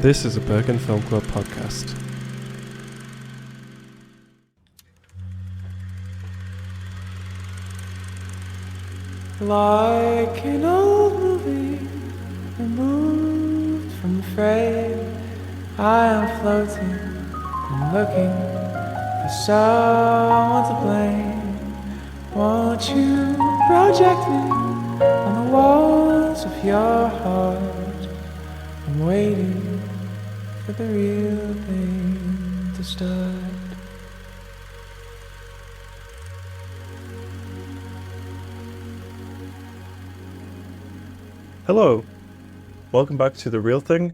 This is a Bergen Film Club podcast. Like an old movie removed from the frame, I am floating and looking for someone to blame. Won't you project me on the walls of your heart? I'm waiting for the real thing to start. Hello, welcome back to The Real Thing,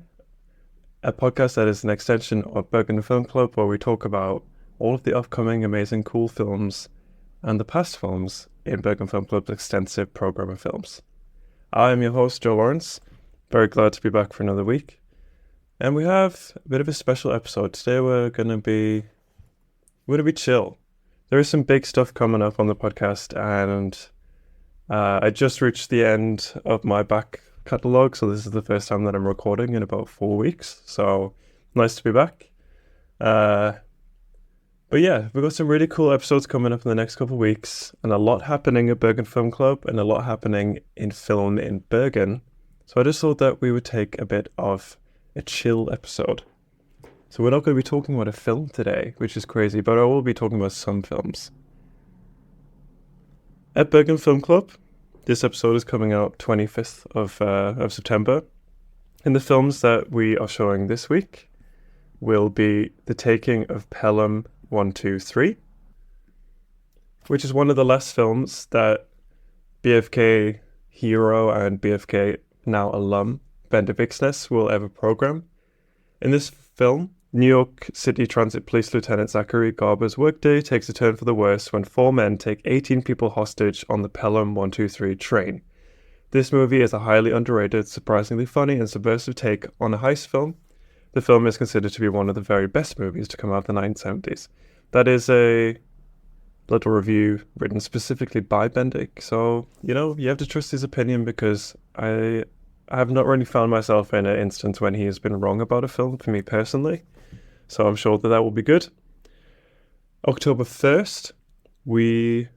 a podcast that is an extension of Bergen Film Club, where we talk about all of the upcoming amazing cool films and the past films in Bergen Film Club's extensive program of films. I am your host, Joe Lawrence, very glad to be back for another week. And we have a bit of a special episode. Today we're going to be chill. There is some big stuff coming up on the podcast, and I just reached the end of my back catalogue, so this is the first time that I'm recording in about 4 weeks, so nice to be back. But yeah, we've got some really cool episodes coming up in the next couple of weeks, and a lot happening at Bergen Film Club, and a lot happening in film in Bergen. So I just thought that we would take a bit of a chill episode. So we're not going to be talking about a film today, which is crazy, but I will be talking about some films. At Bergen Film Club, this episode is coming out 25th of September. And the films that we are showing this week will be The Taking of Pelham 123, which is one of the last films that BFK hero and BFK now alum Bente Viksnes will ever program. In this film, New York City Transit Police Lieutenant Zachary Garber's workday takes a turn for the worse when 4 men take 18 people hostage on the Pelham 123 train. This movie is a highly underrated, surprisingly funny and subversive take on a heist film. The film is considered to be one of the very best movies to come out of the 1970s. That is a little review written specifically by Bendik, so, you have to trust his opinion, because I have not really found myself in an instance when he has been wrong about a film for me personally. So I'm sure that will be good. October 1st, we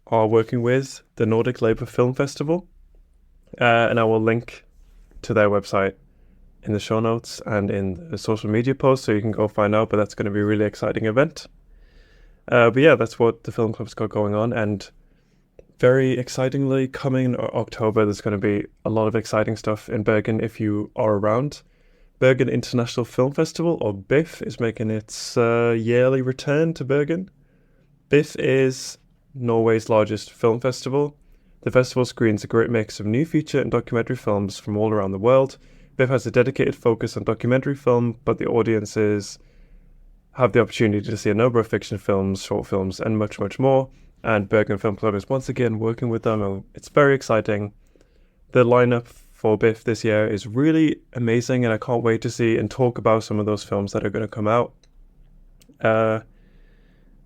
are working with the Nordic Labour Film Festival. And I will link to their website in the show notes and in the social media post, so you can go find out. But that's going to be a really exciting event. But yeah, that's what the film club's got going on. And very excitingly, coming in October, there's going to be a lot of exciting stuff in Bergen if you are around. Bergen International Film Festival, or BIFF, is making its yearly return to Bergen. BIFF is Norway's largest film festival. The festival screens a great mix of new feature and documentary films from all around the world. BIFF has a dedicated focus on documentary film, but the audiences have the opportunity to see a number of fiction films, short films, and much, much more. And Bergen Film Club is once again working with them, and it's very exciting. The lineup for BIFF this year is really amazing, and I can't wait to see and talk about some of those films that are going to come out.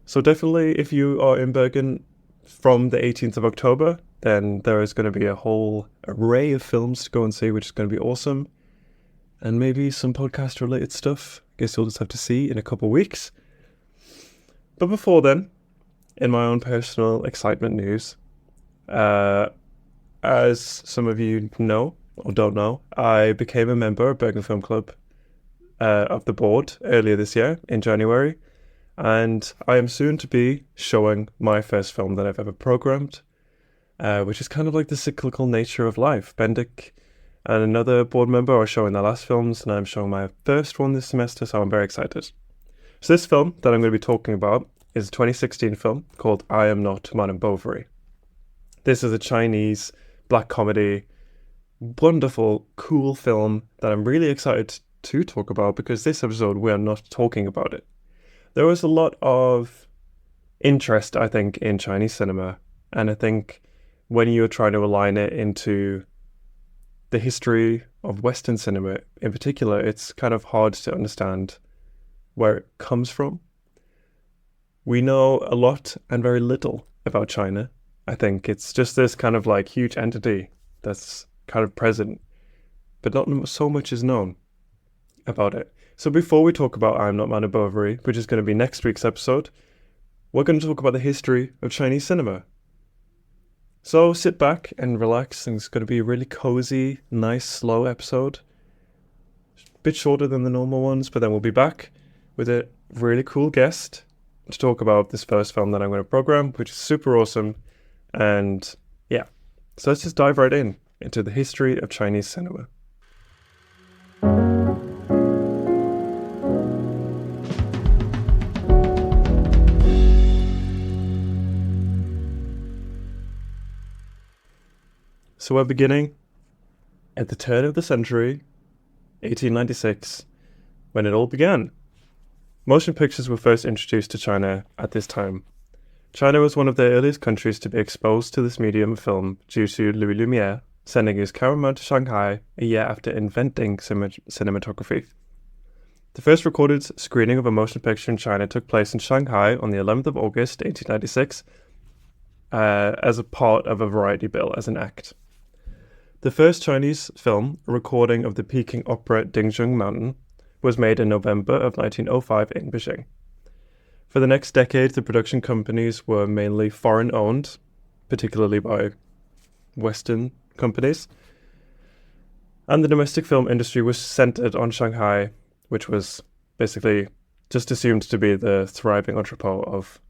So definitely, if you are in Bergen from the 18th of October, then there is going to be a whole array of films to go and see, which is going to be awesome. And maybe some podcast-related stuff. I guess you'll just have to see in a couple of weeks. But before then, in my own personal excitement news, as some of you know or don't know, I became a member of Bergen Film Club of the board earlier this year in January, and I am soon to be showing my first film that I've ever programmed, which is kind of like the cyclical nature of life. Bendik and another board member are showing their last films, and I'm showing my first one this semester, so I'm very excited. So this film that I'm going to be talking about is a 2016 film called I Am Not Madame Bovary. This is a Chinese black comedy, wonderful, cool film that I'm really excited to talk about, because this episode we are not talking about it. There was a lot of interest, I think, in Chinese cinema, and I think when you're trying to align it into the history of Western cinema in particular, it's kind of hard to understand where it comes from. We know a lot and very little about China. I think it's just this kind of like huge entity that's kind of present, but not so much is known. about it. So before we talk about I'm Not Madame Bovary, which is going to be next week's episode, we're going to talk about the history of Chinese cinema. So sit back and relax, and it's going to be a really cozy, nice, slow episode. A bit shorter than the normal ones, but then we'll be back with a really cool guest to talk about this first film that I'm going to program, which is super awesome. And yeah, so let's just dive right into the history of Chinese cinema. So we're beginning at the turn of the century, 1896, when it all began. Motion pictures were first introduced to China at this time. China was one of the earliest countries to be exposed to this medium of film due to Louis Lumière sending his cameraman to Shanghai a year after inventing cinematography. The first recorded screening of a motion picture in China took place in Shanghai on the 11th of August, 1896, as a part of a variety bill, as an act. The first Chinese film, a recording of the Peking opera Dingzheng Mountain, was made in November of 1905 in Beijing. For the next decade, the production companies were mainly foreign-owned, particularly by Western companies, and the domestic film industry was centered on Shanghai, which was basically just assumed to be the thriving entrepot of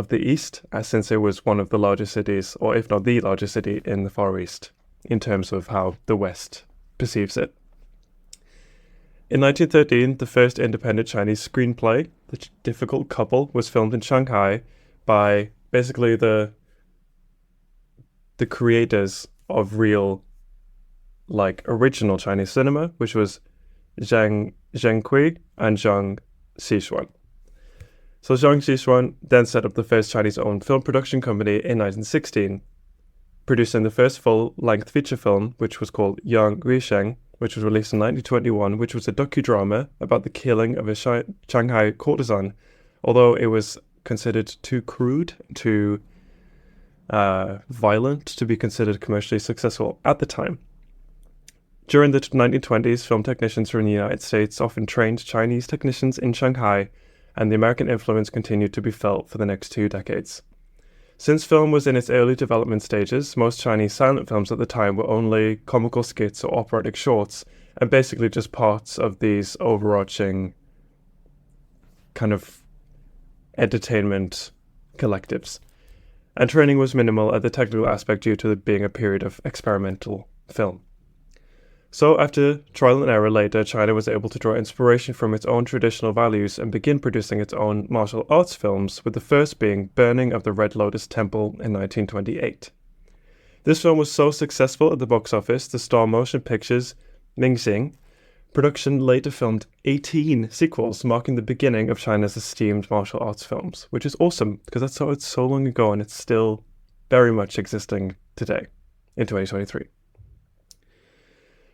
the East, since it was one of the largest cities, or if not the largest city in the Far East, in terms of how the West perceives it. In 1913, the first independent Chinese screenplay, The Difficult Couple, was filmed in Shanghai by basically the creators of real, original Chinese cinema, which was Zhang Zhengqi and Zhang Xishuan. So Zhang Xishuan then set up the first Chinese-owned film production company in 1916, producing the first full-length feature film, which was called Yang Guisheng, which was released in 1921, which was a docudrama about the killing of a Shanghai courtesan, although it was considered too crude, too violent to be considered commercially successful at the time. During the 1920s, film technicians from the United States often trained Chinese technicians in Shanghai, and the American influence continued to be felt for the next 2 decades. Since film was in its early development stages, most Chinese silent films at the time were only comical skits or operatic shorts, and basically just parts of these overarching kind of entertainment collectives. And training was minimal at the technical aspect due to it being a period of experimental film. So after trial and error later, China was able to draw inspiration from its own traditional values and begin producing its own martial arts films, with the first being Burning of the Red Lotus Temple in 1928. This film was so successful at the box office, the Star Motion Pictures Mingxing production later filmed 18 sequels, marking the beginning of China's esteemed martial arts films, which is awesome because it's so long ago and it's still very much existing today in 2023.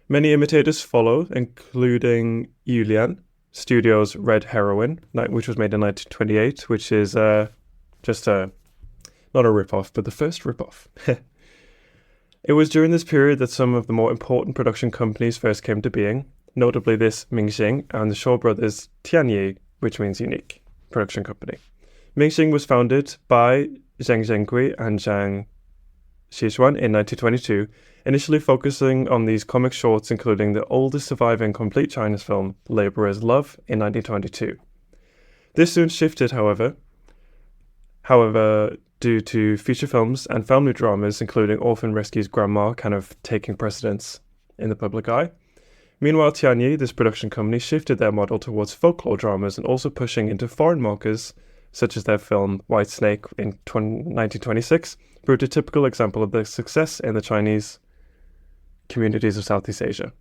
Many imitators follow, including Yulian Studios' Red Heroine, which was made in 1928, which is just not a rip-off, but the first rip-off. It was during this period that some of the more important production companies first came to being, notably this Mingxing and the Shaw Brothers Tianyi, which means unique, production company. Mingxing was founded by Zhang Zhengqi and Zhang Xishuan in 1922, initially focusing on these comic shorts, including the oldest surviving complete Chinese film, Laborer's Love, in 1922. This soon shifted, however, due to feature films and family dramas, including Orphan Rescue's Grandma, kind of taking precedence in the public eye. Meanwhile, Tianyi, this production company, shifted their model towards folklore dramas and also pushing into foreign markers, such as their film White Snake in 1926, proved a typical example of their success in the Chinese communities of Southeast Asia.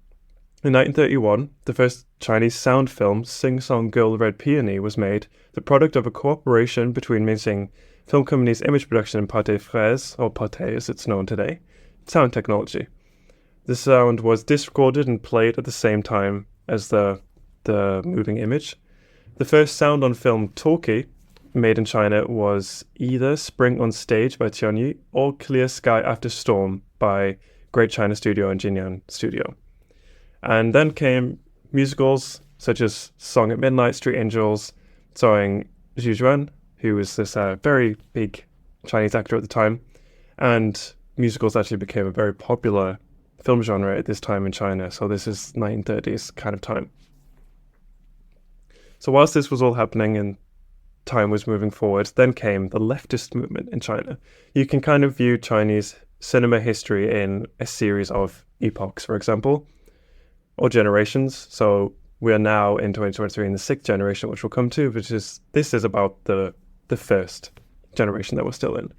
In 1931, the first Chinese sound film, Sing Song Girl Red Peony, was made, the product of a cooperation between Mingxing Film Company's Image Production and Pathé Frères, or Pathé as it's known today, sound technology. The sound was discorded and played at the same time as the moving image. The first sound on film talkie made in China was either Spring on Stage by Tianyi or Clear Sky After Storm by Great China Studio and Jinyan Studio. And then came musicals such as Song at Midnight, Street Angels, starring Zhu Juan, who was this very big Chinese actor at the time, and musicals actually became a very popular film genre at this time in China. So this is 1930s kind of time. So whilst this was all happening and time was moving forward, then came the leftist movement in China. You can kind of view Chinese cinema history in a series of epochs, for example, or generations. So we are now in 2023 in the 6th generation, which we'll come to, this is about the first generation that we're still in.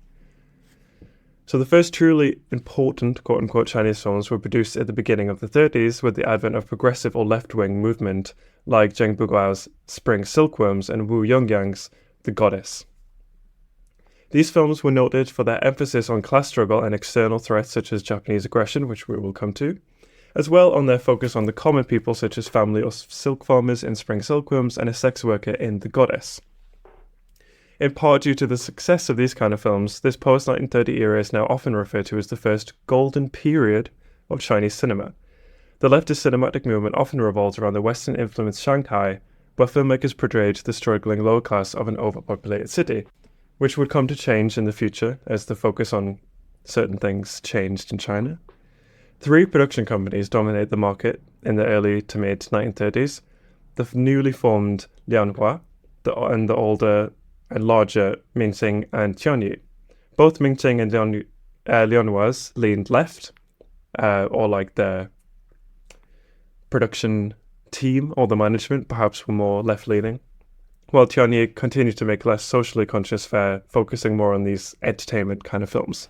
So the first truly important quote-unquote Chinese films were produced at the beginning of the 30s with the advent of progressive or left-wing movement like Zheng Buguao's Spring Silkworms and Wu Yongyang's The Goddess. These films were noted for their emphasis on class struggle and external threats such as Japanese aggression, which we will come to, as well on their focus on the common people such as family or silk farmers in Spring Silkworms and a sex worker in The Goddess. In part due to the success of these kind of films, this post-1930 era is now often referred to as the first golden period of Chinese cinema. The leftist cinematic movement often revolves around the Western-influenced Shanghai, where filmmakers portrayed the struggling lower class of an overpopulated city, which would come to change in the future as the focus on certain things changed in China. 3 production companies dominate the market in the early to mid-1930s, the newly formed Lianhua and the older and larger Mingxing and Tianyu. Both Mingxing and Lianhua's leaned left, or like the production team or the management perhaps were more left-leaning, while Tianyu continued to make less socially conscious fare, focusing more on these entertainment kind of films.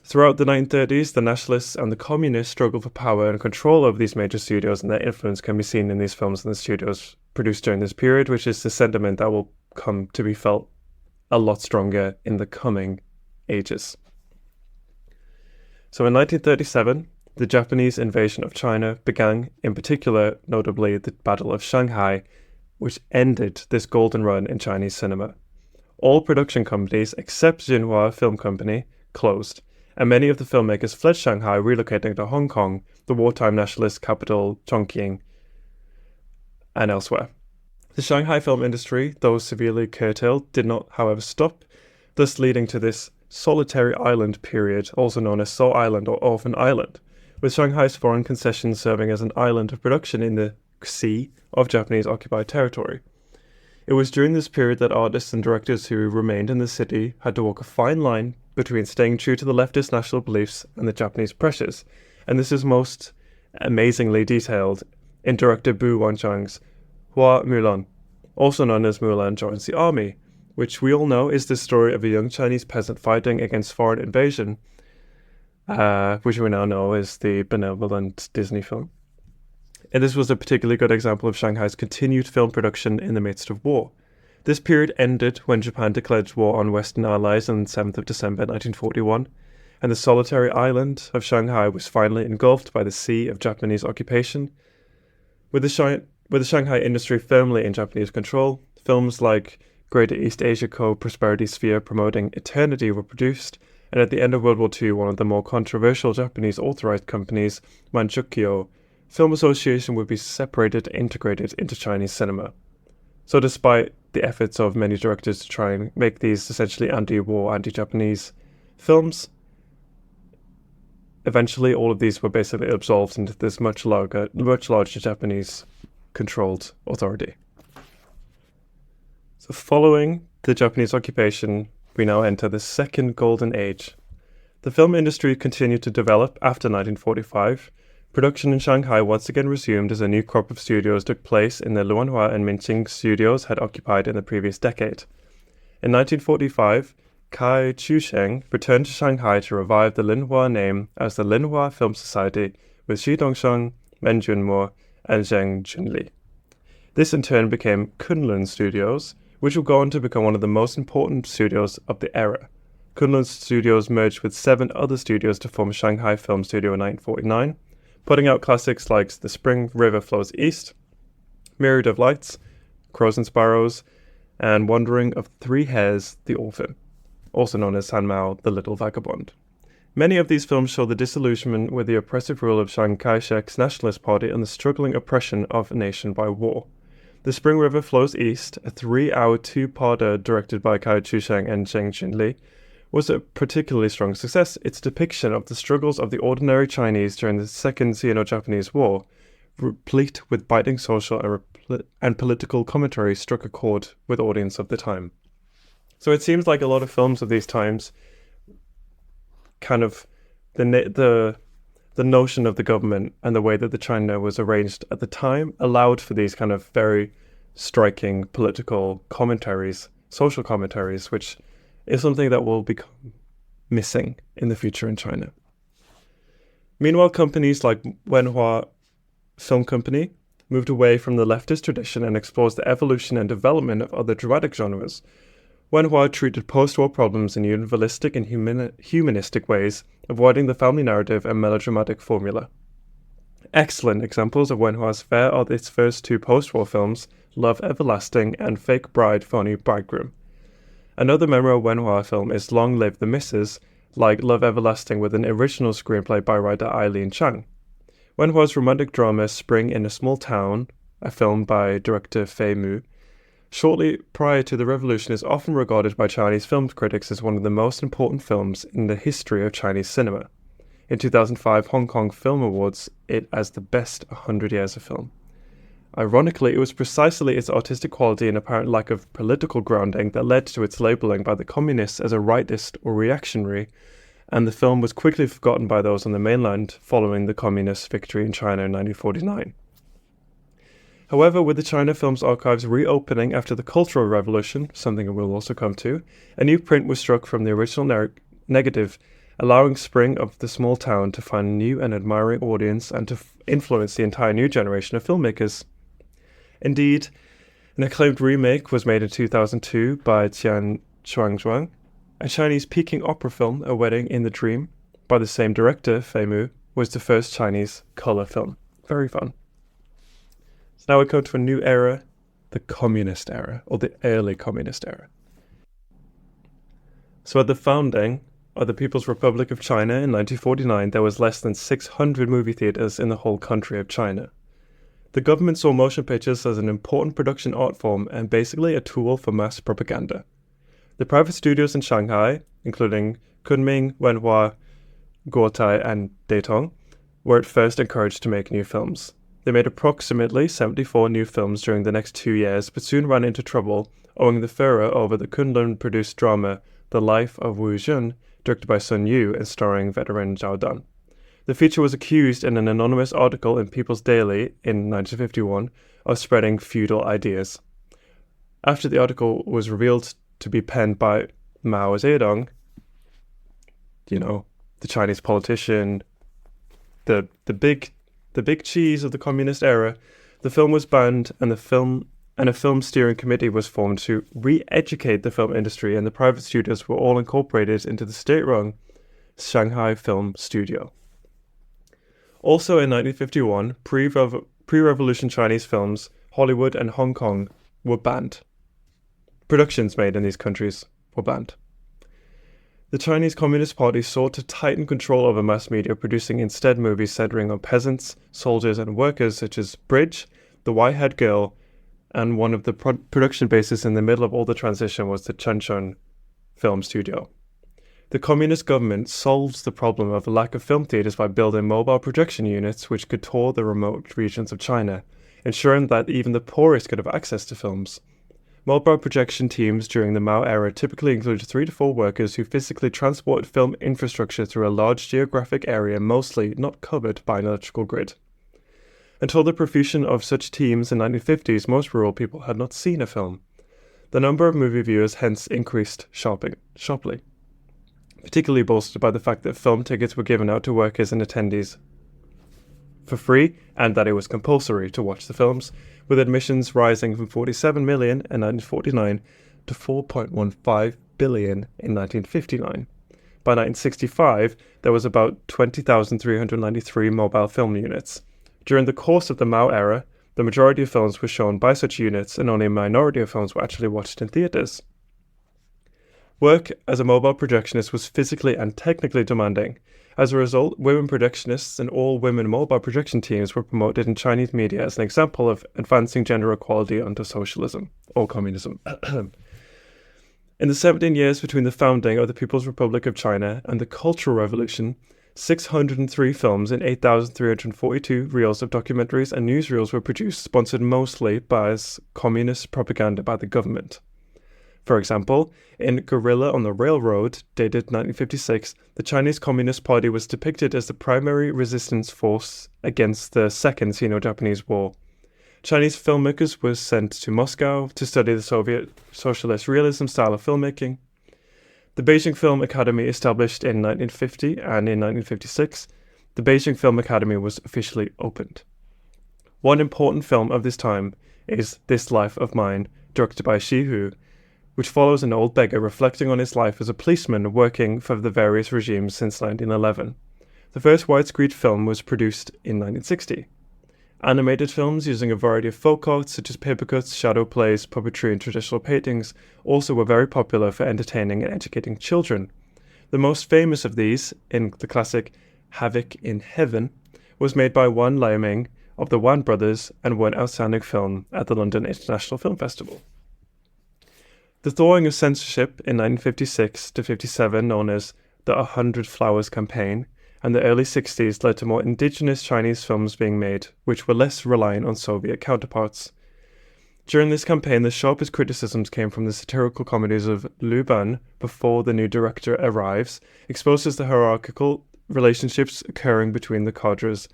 Throughout the 1930s, the nationalists and the communists struggled for power and control over these major studios, and their influence can be seen in these films and the studios produced during this period, which is the sentiment that will come to be felt a lot stronger in the coming ages. So in 1937, the Japanese invasion of China began, in particular, notably the Battle of Shanghai, which ended this golden run in Chinese cinema. All production companies, except Xinhua Film Company, closed, and many of the filmmakers fled Shanghai, relocating to Hong Kong, the wartime nationalist capital Chongqing, and elsewhere. The Shanghai film industry, though severely curtailed, did not, however, stop, thus leading to this solitary island period, also known as Sole Island or Orphan Island, with Shanghai's foreign concessions serving as an island of production in the sea of Japanese-occupied territory. It was during this period that artists and directors who remained in the city had to walk a fine line between staying true to the leftist national beliefs and the Japanese pressures, and this is most amazingly detailed in director Bu Wanchang's Hua Mulan, also known as Mulan Joins the Army, which we all know is the story of a young Chinese peasant fighting against foreign invasion, which we now know is the benevolent Disney film. And this was a particularly good example of Shanghai's continued film production in the midst of war. This period ended when Japan declared war on Western allies on 7th of December 1941, and the solitary island of Shanghai was finally engulfed by the sea of Japanese occupation. With the Shanghai industry firmly in Japanese control, films like Greater East Asia Co-Prosperity Sphere promoting Eternity were produced, and at the end of World War II, one of the more controversial Japanese authorized companies, Manchukuo Film Association, would be separated and integrated into Chinese cinema. So despite the efforts of many directors to try and make these essentially anti-war, anti-Japanese films, eventually all of these were basically absolved into this much larger Japanese-controlled authority. So following the Japanese occupation, we now enter the second golden age. The film industry continued to develop after 1945. Production in Shanghai once again resumed as a new crop of studios took place in the Lianhua and Mingxing studios had occupied in the previous decade. In 1945, Kai Chusheng returned to Shanghai to revive the Lianhua name as the Lianhua Film Society with Xi Dongsheng, Men Junmo, and Zheng Junli. This in turn became Kunlun Studios, which would go on to become one of the most important studios of the era. Kunlun Studios merged with 7 other studios to form Shanghai Film Studio in 1949, putting out classics like The Spring River Flows East, Myriad of Lights, Crows and Sparrows, and Wandering of 3 Hares, The Orphan, also known as San Mao, The Little Vagabond. Many of these films show the disillusionment with the oppressive rule of Chiang Kai-shek's Nationalist Party and the struggling oppression of a nation by war. The Spring River Flows East, a 3-hour two-parter directed by Kai Chu-sheng and Zheng Junli, was a particularly strong success. Its depiction of the struggles of the ordinary Chinese during the Second Sino-Japanese War, replete with biting social and political commentary, struck a chord with audience of the time. So it seems like a lot of films of these times, kind of the notion of the government and the way that the China was arranged at the time allowed for these kind of very striking political commentaries, social commentaries, which is something that will become missing in the future in China. Meanwhile, companies like Wenhua Film Company moved away from the leftist tradition and explores the evolution and development of other dramatic genres. Wenhua treated post-war problems in universalistic and humanistic ways, avoiding the family narrative and melodramatic formula. Excellent examples of Wenhua's fare are its first two post-war films, Love Everlasting and Fake Bride, Phony Bridegroom. Another memorable Wenhua film is Long Live the Missus, like Love Everlasting, with an original screenplay by writer Eileen Chang. Wenhua's romantic drama Spring in a Small Town, a film by director Fei Mu, shortly prior to the revolution, is often regarded by Chinese film critics as one of the most important films in the history of Chinese cinema. In 2005, Hong Kong Film Awards it as the best 100 years of film. Ironically, it was precisely its artistic quality and apparent lack of political grounding that led to its labeling by the communists as a rightist or reactionary, and the film was quickly forgotten by those on the mainland following the communist victory in China in 1949. However, with the China Films Archives reopening after the Cultural Revolution, something we'll also come to, a new print was struck from the original negative, allowing Spring of the Small Town to find a new and admiring audience and to influence the entire new generation of filmmakers. Indeed, an acclaimed remake was made in 2002 by Tian Chuangzhuang, a Chinese Peking opera film, A Wedding in the Dream, by the same director, Fei Mu, was the first Chinese color film. Very fun. So now we come to a new era, the communist era, or the early communist era. So at the founding of the People's Republic of China in 1949, there was less than 600 movie theaters in the whole country of China. The government saw motion pictures as an important production art form and basically a tool for mass propaganda. The private studios in Shanghai, including Kunming, Wenhua, Guotai, and Datong, were at first encouraged to make new films. They made approximately 74 new films during the next 2 years, but soon ran into trouble owing the furor over the Kunlun-produced drama The Life of Wu Jun, directed by Sun Yu and starring veteran Zhao Dan. The feature was accused in an anonymous article in People's Daily in 1951 of spreading feudal ideas. After the article was revealed to be penned by Mao Zedong, the Chinese politician, the big cheese of the communist era, the film was banned and a film steering committee was formed to re-educate the film industry, and the private studios were all incorporated into the state-run Shanghai Film Studio. Also in 1951, pre-revolution Chinese films, Hollywood and Hong Kong, were banned. Productions made in these countries were banned. The Chinese Communist Party sought to tighten control over mass media, producing instead movies centering on peasants, soldiers, and workers such as Bridge, The White-Haired Girl, and one of the production bases in the middle of all the transition was the Chuncheon Film Studio. The communist government solves the problem of a lack of film theaters by building mobile projection units which could tour the remote regions of China, ensuring that even the poorest could have access to films. Mobile projection teams during the Mao era typically included 3 to 4 workers who physically transported film infrastructure through a large geographic area mostly not covered by an electrical grid. Until the profusion of such teams in the 1950s, most rural people had not seen a film. The number of movie viewers hence increased sharply, particularly bolstered by the fact that film tickets were given out to workers and attendees for free, and that it was compulsory to watch the films, with admissions rising from 47 million in 1949 to 4.15 billion in 1959. By 1965, there was about 20,393 mobile film units. During the course of the Mao era, the majority of films were shown by such units, and only a minority of films were actually watched in theaters. Work as a mobile projectionist was physically and technically demanding. As a result, women projectionists and all women mobile projection teams were promoted in Chinese media as an example of advancing gender equality under socialism or communism. In the 17 years between the founding of the People's Republic of China and the Cultural Revolution, 603 films and 8,342 reels of documentaries and newsreels were produced, sponsored mostly by communist propaganda by the government. For example, in Gorilla on the Railroad, dated 1956, the Chinese Communist Party was depicted as the primary resistance force against the Second Sino-Japanese War. Chinese filmmakers were sent to Moscow to study the Soviet socialist realism style of filmmaking. The Beijing Film Academy, established in 1950 and in 1956, the Beijing Film Academy was officially opened. One important film of this time is This Life of Mine, directed by Xi Hu, which follows an old beggar reflecting on his life as a policeman working for the various regimes since 1911. The first widescreen film was produced in 1960. Animated films using a variety of folk arts such as paper cuts, shadow plays, puppetry and traditional paintings also were very popular for entertaining and educating children. The most famous of these, in the classic Havoc in Heaven, was made by Wan Lieming of the Wan Brothers and won Outstanding Film at the London International Film Festival. The thawing of censorship in 1956-57, known as the 100 Flowers Campaign, and the early 60s led to more indigenous Chinese films being made, which were less reliant on Soviet counterparts. During this campaign, the sharpest criticisms came from the satirical comedies of Lu Ban, Before the New Director Arrives, exposes the hierarchical relationships occurring between the cadres,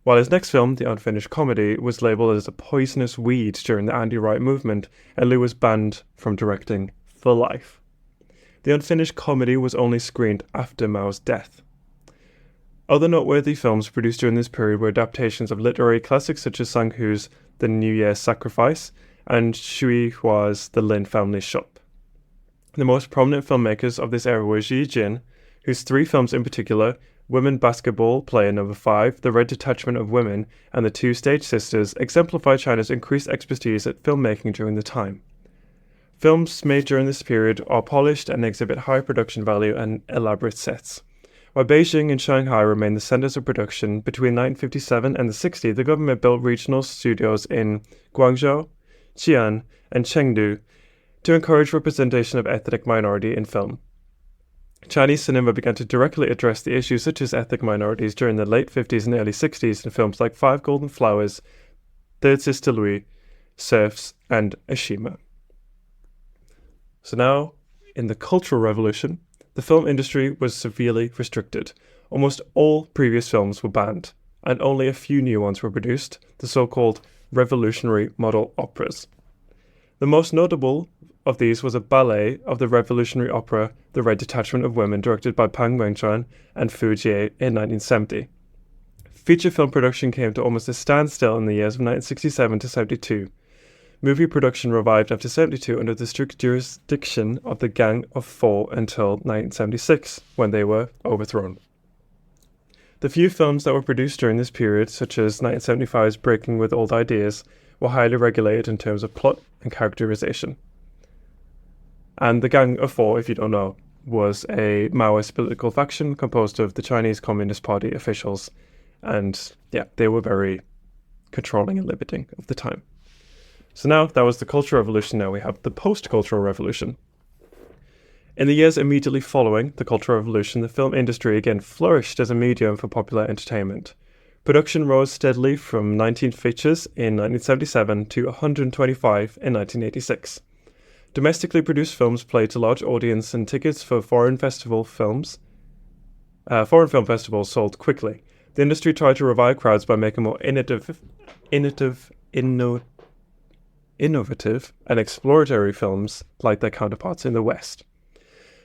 while his next film, The Unfinished Comedy, was labelled as a poisonous weed during the anti-right movement, and Liu was banned from directing for life. The Unfinished Comedy was only screened after Mao's death. Other noteworthy films produced during this period were adaptations of literary classics such as Sang Hu's The New Year's Sacrifice and Xu Hua's The Lin Family Shop. The most prominent filmmakers of this era were Xi Jin, whose three films in particular, Women Basketball Player No. 5, The Red Detachment of Women, and The Two Stage Sisters, exemplify China's increased expertise at filmmaking during the time. Films made during this period are polished and exhibit high production value and elaborate sets. While Beijing and Shanghai remained the centers of production, between 1957 and the 60s, the government built regional studios in Guangzhou, Xi'an, and Chengdu to encourage representation of ethnic minority in film. Chinese cinema began to directly address the issues such as ethnic minorities during the late 50s and early 60s in films like Five Golden Flowers, Third Sister Louis, Serfs, and Ashima. So now, in the Cultural Revolution, the film industry was severely restricted. Almost all previous films were banned, and only a few new ones were produced, the so-called revolutionary model operas. The most notable of these was a ballet of the revolutionary opera The Red Detachment of Women, directed by Pang Wenquan and Fu Jie in 1970. Feature film production came to almost a standstill in the years of 1967 to 72. Movie production revived after 72 under the strict jurisdiction of the Gang of Four until 1976, when they were overthrown. The few films that were produced during this period, such as 1975's Breaking with Old Ideas, were highly regulated in terms of plot and characterization. And the Gang of Four, if you don't know, was a Maoist political faction composed of the Chinese Communist Party officials. And yeah, they were very controlling and limiting of the time. So now that was the Cultural Revolution. Now we have the Post-Cultural Revolution. In the years immediately following the Cultural Revolution, the film industry again flourished as a medium for popular entertainment. Production rose steadily from 19 features in 1977 to 125 in 1986. Domestically produced films played to large audience, and tickets for foreign film festivals sold quickly. The industry tried to revive crowds by making more innovative and exploratory films like their counterparts in the West.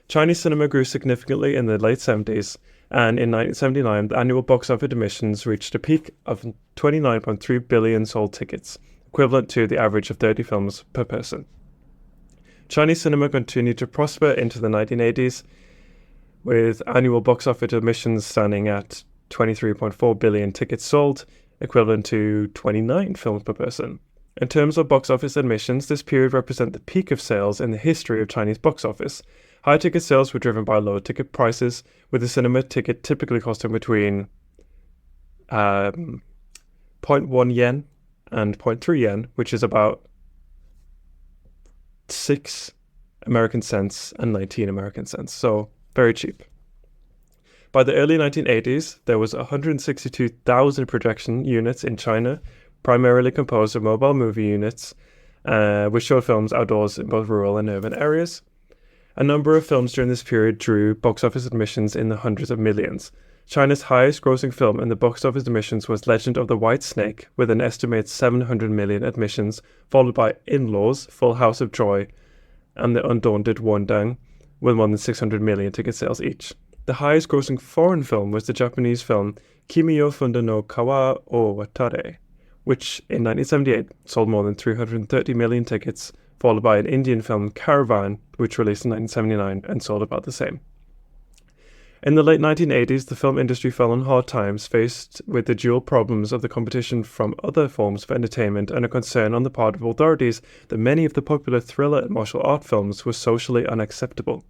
Chinese cinema grew significantly in the late 70s, and in 1979, the annual box office admissions reached a peak of 29.3 billion sold tickets, equivalent to the average of 30 films per person. Chinese cinema continued to prosper into the 1980s, with annual box office admissions standing at 23.4 billion tickets sold, equivalent to 29 films per person. In terms of box office admissions, this period represents the peak of sales in the history of Chinese box office. High ticket sales were driven by low ticket prices, with the cinema ticket typically costing between 0.1 yen and 0.3 yen, which is about 6 American cents and 19 American cents, so very cheap. By the early 1980s, there was 162,000 projection units in China, primarily composed of mobile movie units, which showed films outdoors in both rural and urban areas. A number of films during this period drew box office admissions in the hundreds of millions. China's highest grossing film in the box office admissions was Legend of the White Snake, with an estimated 700 million admissions, followed by In-Laws, Full House of Joy, and The Undaunted Wondang, with more than 600 million ticket sales each. The highest grossing foreign film was the Japanese film Kimi yo Funda no Kawa o Watare, which in 1978 sold more than 330 million tickets, followed by an Indian film Caravan, which released in 1979 and sold about the same. In the late 1980s, the film industry fell on hard times, faced with the dual problems of the competition from other forms of entertainment and a concern on the part of authorities that many of the popular thriller and martial art films were socially unacceptable.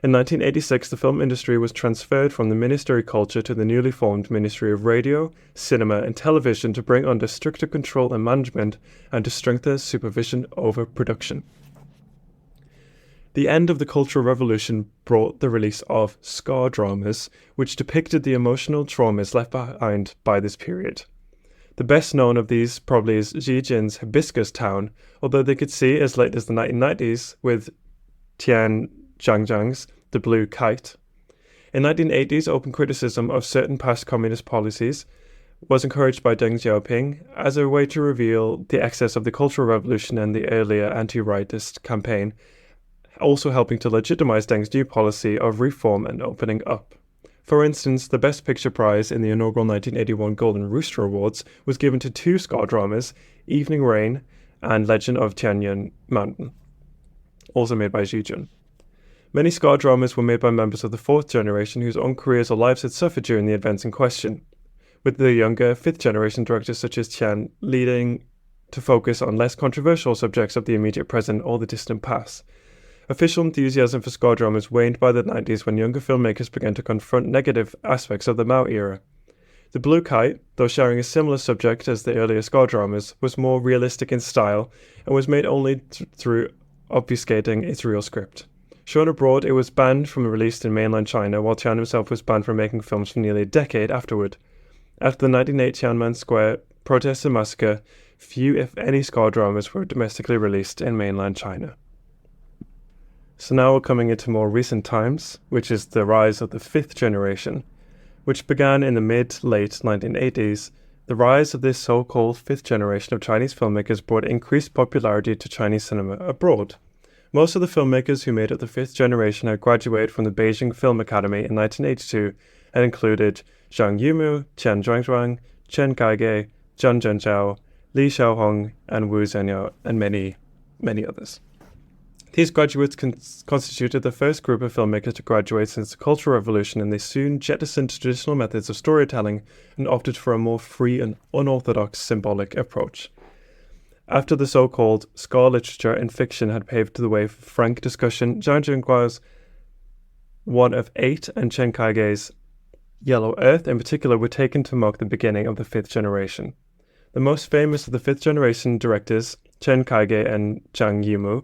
In 1986, the film industry was transferred from the Ministry of Culture to the newly formed Ministry of Radio, Cinema and Television to bring under stricter control and management and to strengthen supervision over production. The end of the Cultural Revolution brought the release of scar dramas, which depicted the emotional traumas left behind by this period. The best known of these probably is Xi Jin's Hibiscus Town, although they could see as late as the 1990s with Tian Zhangjiang's The Blue Kite. In 1980s, open criticism of certain past communist policies was encouraged by Deng Xiaoping as a way to reveal the excess of the Cultural Revolution and the earlier anti-rightist campaign, also helping to legitimize Deng's new policy of reform and opening up. For instance, the Best Picture Prize in the inaugural 1981 Golden Rooster Awards was given to two scar dramas, Evening Rain and Legend of Tianyuan Mountain, also made by Xi Jin. Many scar dramas were made by members of the fourth generation whose own careers or lives had suffered during the events in question, with the younger fifth generation directors such as Tian leading to focus on less controversial subjects of the immediate present or the distant past. Official enthusiasm for scar dramas waned by the 90s when younger filmmakers began to confront negative aspects of the Mao era. The Blue Kite, though sharing a similar subject as the earlier scar dramas, was more realistic in style and was made only through obfuscating its real script. Shown abroad, it was banned from release in mainland China, while Tian himself was banned from making films for nearly a decade afterward. After the 1998 Tiananmen Square protests and massacre, few, if any, scar dramas were domestically released in mainland China. So now we're coming into more recent times, which is the rise of the fifth generation, which began in the mid-late 1980s. The rise of this so-called fifth generation of Chinese filmmakers brought increased popularity to Chinese cinema abroad. Most of the filmmakers who made up the fifth generation had graduated from the Beijing Film Academy in 1982 and included Zhang Yimou, Qian Zhuangzhuang, Chen Kaige, Zhang Zhenjiao, Li Xiaohong, and Wu Zhenyao, and many, many others. These graduates constituted the first group of filmmakers to graduate since the Cultural Revolution, and they soon jettisoned traditional methods of storytelling and opted for a more free and unorthodox symbolic approach. After the so-called scar literature and fiction had paved the way for frank discussion, Zhang Zhenguao's One of Eight and Chen Kaige's Yellow Earth in particular were taken to mark the beginning of the fifth generation. The most famous of the fifth generation directors, Chen Kaige and Zhang Yimou,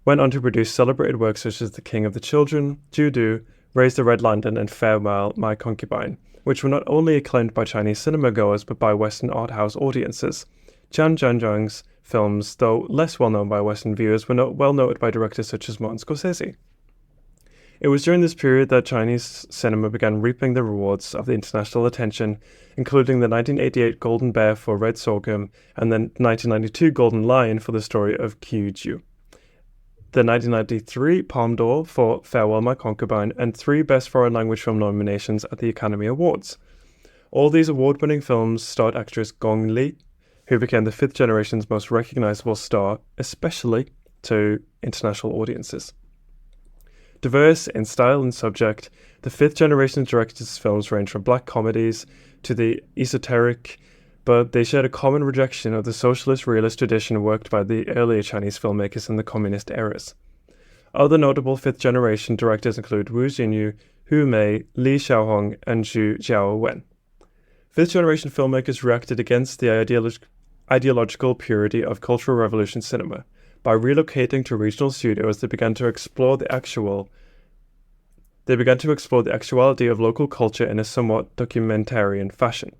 went on to produce celebrated works such as The King of the Children, Judu, Raise the Red Lantern, and Farewell, My Concubine, which were not only acclaimed by Chinese cinema goers but by Western art house audiences. Qian Zhangjiang's films, though less well known by Western viewers, were well noted by directors such as Martin Scorsese. It was during this period that Chinese cinema began reaping the rewards of the international attention, including the 1988 Golden Bear for Red Sorghum and the 1992 Golden Lion for the story of Qiu Ju, the 1993 Palme d'Or for Farewell, My Concubine, and 3 Best Foreign Language Film nominations at the Academy Awards. All these award-winning films starred actress Gong Li, who became the fifth generation's most recognizable star, especially to international audiences. Diverse in style and subject, the fifth generation directors' films range from black comedies to the esoteric, but they shared a common rejection of the socialist realist tradition worked by the earlier Chinese filmmakers in the communist eras. Other notable fifth-generation directors include Wu Jinyu, Hu Mei, Li Xiaohong, and Zhu Jiaowen. Fifth-generation filmmakers reacted against the ideological purity of Cultural Revolution cinema. By relocating to regional studios, they began to explore the actuality of local culture in a somewhat documentarian fashion.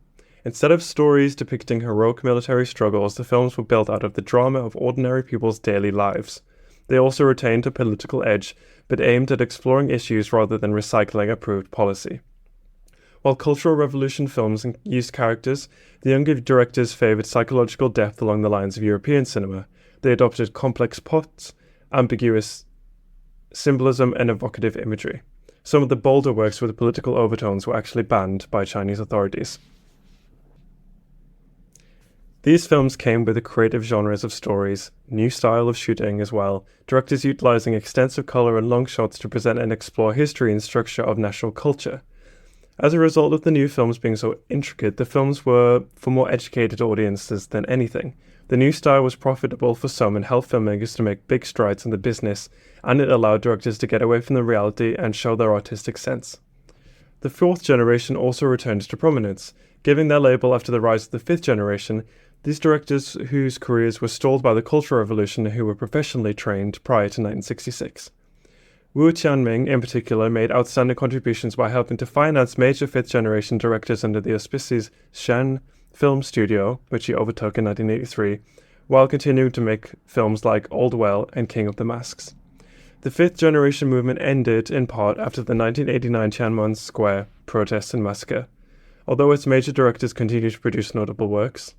Instead of stories depicting heroic military struggles, the films were built out of the drama of ordinary people's daily lives. They also retained a political edge, but aimed at exploring issues rather than recycling approved policy. While Cultural Revolution films used characters, the younger directors favoured psychological depth along the lines of European cinema. They adopted complex plots, ambiguous symbolism, and evocative imagery. Some of the bolder works with political overtones were actually banned by Chinese authorities. These films came with the creative genres of stories, new style of shooting as well, directors utilizing extensive color and long shots to present and explore history and structure of national culture. As a result of the new films being so intricate, the films were for more educated audiences than anything. The new style was profitable for some and helped filmmakers to make big strides in the business, and it allowed directors to get away from the reality and show their artistic sense. The fourth generation also returned to prominence, giving their label after the rise of the fifth generation. These directors whose careers were stalled by the Cultural Revolution who were professionally trained prior to 1966. Wu Tianming, in particular, made outstanding contributions by helping to finance major fifth-generation directors under the auspices Shan Film Studio, which he overtook in 1983, while continuing to make films like Old Well and King of the Masks. The fifth-generation movement ended, in part, after the 1989 Tiananmen Square protests and massacre. Although its major directors continued to produce notable works,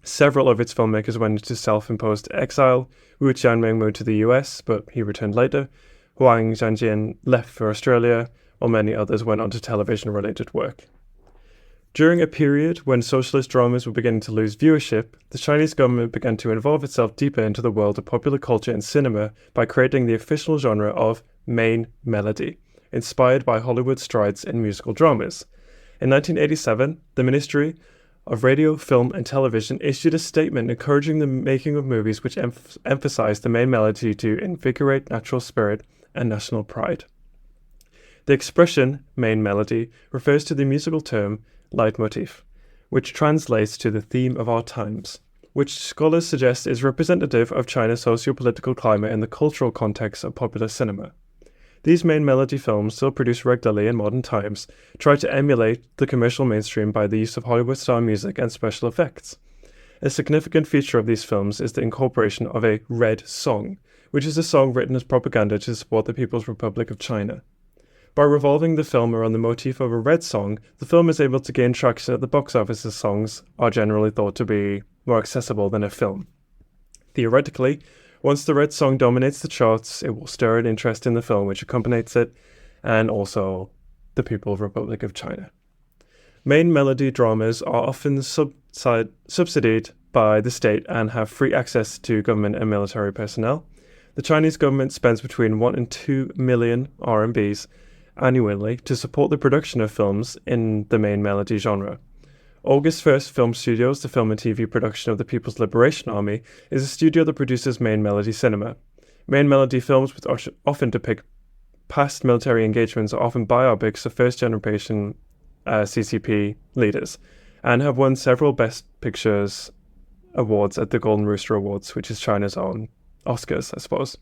several of its filmmakers went into self-imposed exile. Wu Tianming moved to the US, but he returned later. Huang Zhanjian left for Australia, while many others went on to television-related work. During a period when socialist dramas were beginning to lose viewership, the Chinese government began to involve itself deeper into the world of popular culture and cinema by creating the official genre of main melody, inspired by Hollywood's strides in musical dramas. In 1987, the Ministry of Radio, Film and Television issued a statement encouraging the making of movies which emphasized the main melody to invigorate national spirit and national pride. The expression main melody refers to the musical term leitmotif, which translates to the theme of our times, which scholars suggest is representative of China's socio-political climate in the cultural context of popular cinema. These main melody films, still produced regularly in modern times, try to emulate the commercial mainstream by the use of Hollywood-style music and special effects. A significant feature of these films is the incorporation of a red song, which is a song written as propaganda to support the People's Republic of China. By revolving the film around the motif of a red song, the film is able to gain traction at the box office as songs are generally thought to be more accessible than a film. Theoretically, once the red song dominates the charts, it will stir an interest in the film which accompanies it, and also the People's Republic of China. Main melody dramas are often subsidized by the state and have free access to government and military personnel. The Chinese government spends between 1 and 2 million RMBs annually to support the production of films in the main melody genre. August 1st Film Studios, the film and TV production of the People's Liberation Army, is a studio that produces main melody cinema. Main melody films, which often depict past military engagements, are often biopics of first-generation CCP leaders, and have won several Best Pictures awards at the Golden Rooster Awards, which is China's own Oscars, I suppose.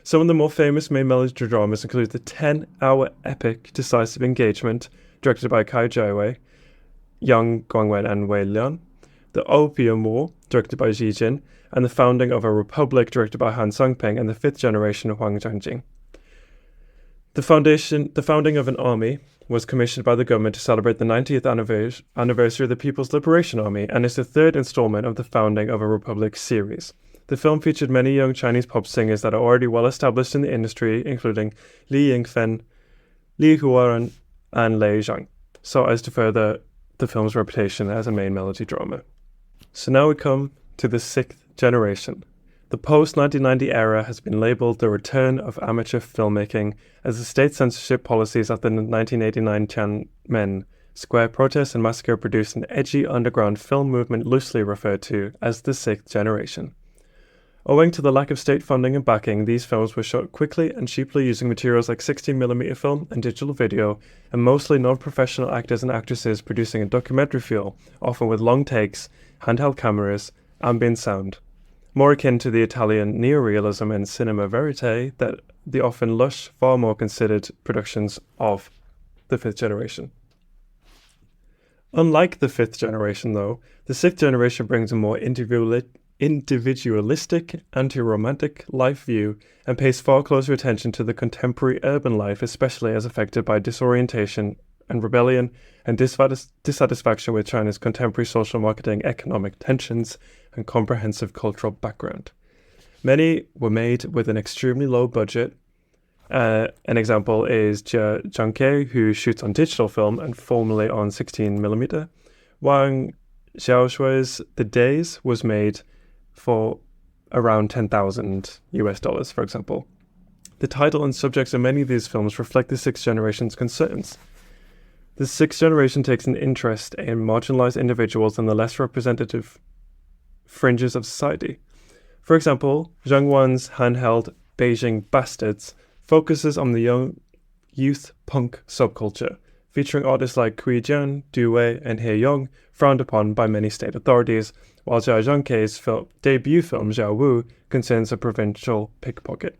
Some of the more famous main melody dramas include the 10-hour epic Decisive Engagement, directed by Cai Jiawei, Yang Guangwen and Wei Lian, The Opium War, directed by Xi Jin, and The Founding of a Republic, directed by Han Sangpeng and the fifth generation of Huang Zhangjing. The founding of an army was commissioned by the government to celebrate the 90th anniversary of the People's Liberation Army and is the third installment of the Founding of a Republic series. The film featured many young Chinese pop singers that are already well established in the industry, including Li Yingfen, Li Huaran, and Lei Zhang, so as to further the film's reputation as a main melody drama. So now we come to the sixth generation. The post-1990 era has been labelled the return of amateur filmmaking, as the state censorship policies after the 1989 Tiananmen Square protests and massacre produced an edgy underground film movement loosely referred to as the sixth generation. Owing to the lack of state funding and backing, these films were shot quickly and cheaply using materials like 16mm film and digital video, and mostly non-professional actors and actresses producing a documentary feel, often with long takes, handheld cameras, ambient sound. More akin to the Italian neorealism and cinema verite that the often lush, far more considered productions of the fifth generation. Unlike the fifth generation, though, the sixth generation brings a more individualistic, anti-romantic life view and pays far closer attention to the contemporary urban life, especially as affected by disorientation and rebellion and dissatisfaction with China's contemporary social marketing, economic tensions, and comprehensive cultural background. Many were made with an extremely low budget. An example is Jia Zhangke, who shoots on digital film and formerly on 16mm. Wang Xiaoshui's The Days was made for around $10,000, for example. The title and subjects of many of these films reflect the sixth generation's concerns. The sixth generation takes an interest in marginalized individuals and the less representative fringes of society. For example, Zhang Wan's handheld Beijing Bastards focuses on the young youth punk subculture, featuring artists like Kui Jian, Du Wei, and He Yong, frowned upon by many state authorities, while Jia Zhangke's debut film Xiao Wu concerns a provincial pickpocket.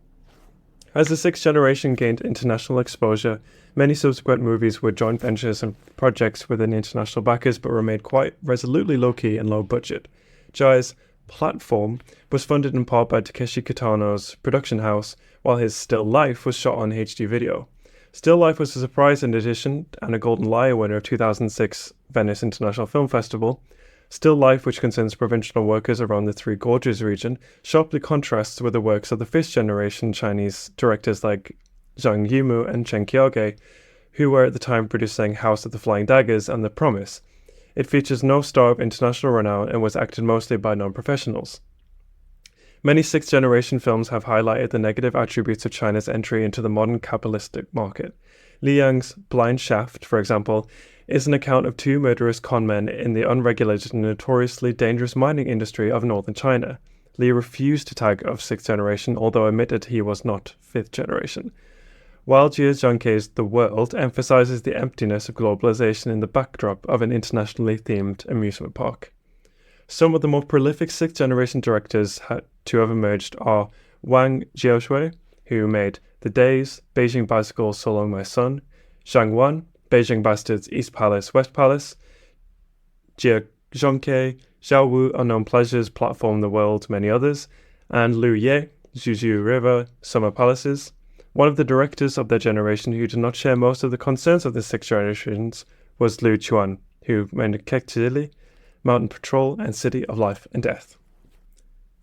As the sixth generation gained international exposure, many subsequent movies were joint ventures and projects within international backers but were made quite resolutely low-key and low-budget. Jia's Platform was funded in part by Takeshi Kitano's production house, while his Still Life was shot on HD video. Still Life was a surprise addition and a Golden Lyre winner of 2006 Venice International Film Festival. Still Life, which concerns provincial workers around the Three Gorges region, sharply contrasts with the works of the fifth-generation Chinese directors like Zhang Yimou and Chen Qiaoge, who were at the time producing House of the Flying Daggers and The Promise. It features no star of international renown and was acted mostly by non-professionals. Many sixth-generation films have highlighted the negative attributes of China's entry into the modern capitalistic market. Li Yang's Blind Shaft, for example, is an account of two murderous conmen in the unregulated and notoriously dangerous mining industry of northern China. Li refused to tag of sixth generation, although admitted he was not fifth generation. While Jia Zhangke's The World emphasizes the emptiness of globalization in the backdrop of an internationally themed amusement park. Some of the more prolific sixth-generation directors to have emerged are Wang Jiaoshui, who made The Days, Beijing Bicycle, So Long My Son, Zhang Wan, Beijing Bastards, East Palace, West Palace, Jia Zhangke, Xiao Wu, Unknown Pleasures, Platform The World, many others, and Liu Ye, Zhujiu River, Summer Palaces. One of the directors of their generation who did not share most of the concerns of the six generations was Liu Chuan, who made Kekchili, Mountain Patrol, and City of Life and Death.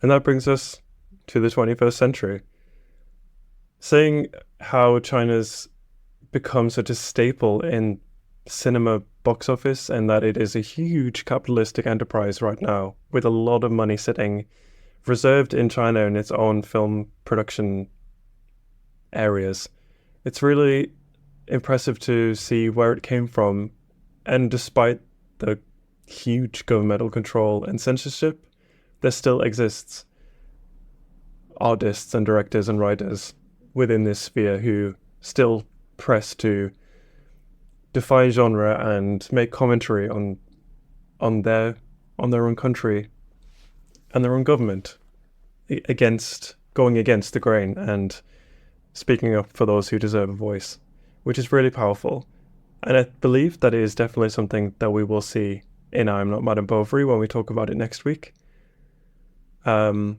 And that brings us to the 21st century. Seeing how China's become such a staple in cinema box office and that it is a huge capitalistic enterprise right now with a lot of money sitting reserved in China in its own film production areas. It's really impressive to see where it came from, and despite the huge governmental control and censorship, there still exists artists and directors and writers within this sphere who still press to defy genre and make commentary on their own country and their own government, going against the grain and speaking up for those who deserve a voice, which is really powerful. And I believe that it is definitely something that we will see in I'm Not Madame Bovary when we talk about it next week. But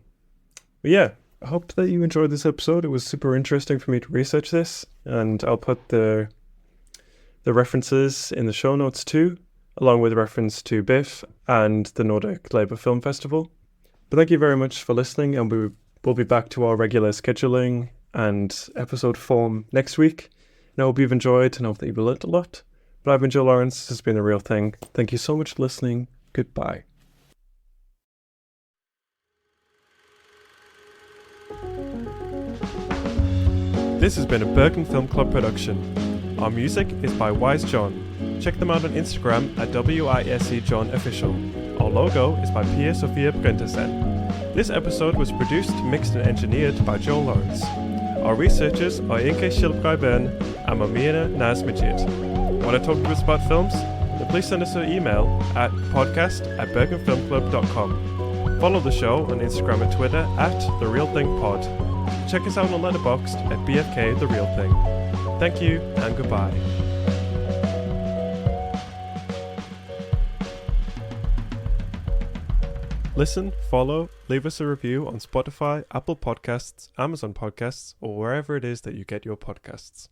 yeah, I hope that you enjoyed this episode. It was super interesting for me to research this, and I'll put the references in the show notes too, along with reference to BIFF and the Nordic Labour Film Festival. But thank you very much for listening, and we'll be back to our regular scheduling and episode form next week. And I hope you've enjoyed and I hope that you've learned a lot. But I've been Joe Lawrence. This has been The Real Thing. Thank you so much for listening. Goodbye. This has been a Bergen Film Club production. Our music is by Wise John. Check them out on Instagram at WISEJohnOfficial. Our logo is by Pia Sofia Brentersen. This episode was produced, mixed and engineered by Joel Lawrence. Our researchers are Inke Shilbrai-Ben and Mamina Nazmajid. Want to talk to us about films? Then please send us an email at podcast@bergenfilmclub.com. Follow the show on Instagram and Twitter @TheRealThingPod. Check us out on Letterboxd at BFK The Real Thing. Thank you and goodbye. Listen, follow, leave us a review on Spotify, Apple Podcasts, Amazon Podcasts, or wherever it is that you get your podcasts.